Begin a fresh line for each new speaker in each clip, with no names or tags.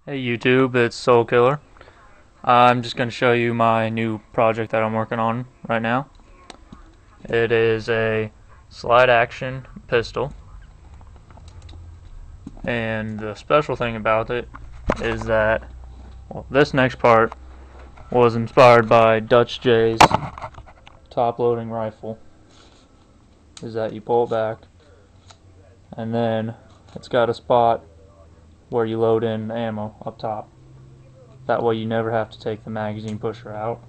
Hey YouTube, it's Soul Killer. I'm just going to show you my new project that I'm working on right now. It is a slide action pistol, and the special thing about it is that, well, this next part was inspired by dutchj's top loading rifle. Is that you pull it back and then it's got a spot where you load in ammo up top. That way you never have to take the magazine pusher out,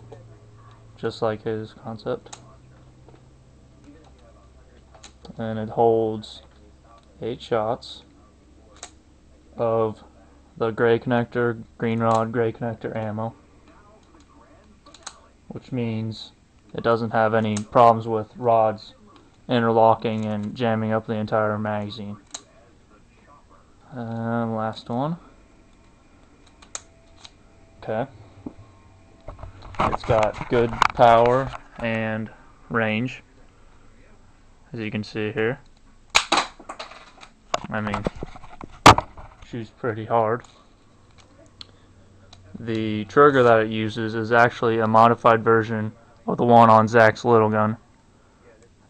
just like his concept. And it holds 8 shots of the gray connector, green rod, gray connector ammo, which means it doesn't have any problems with rods interlocking and jamming up the entire magazine. Last one. Okay. It's got good power and range, as you can see here. I mean, shoots pretty hard. The trigger that it uses is actually a modified version of the one on Zach's little gun.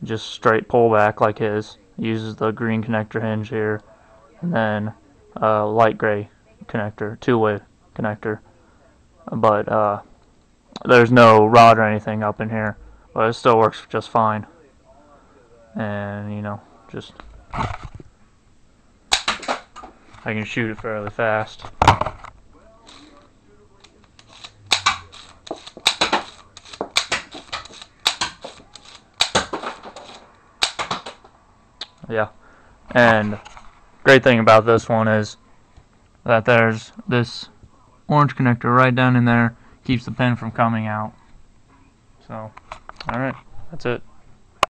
Just straight pullback like his. It uses the green connector hinge here, and then a light gray connector, two-way connector. But there's no rod or anything up in here, but it still works just fine. And you know, just I can shoot it fairly fast. Yeah, and great thing about this one is that there's this orange connector right down in there, keeps the pin from coming out. So, alright, that's it.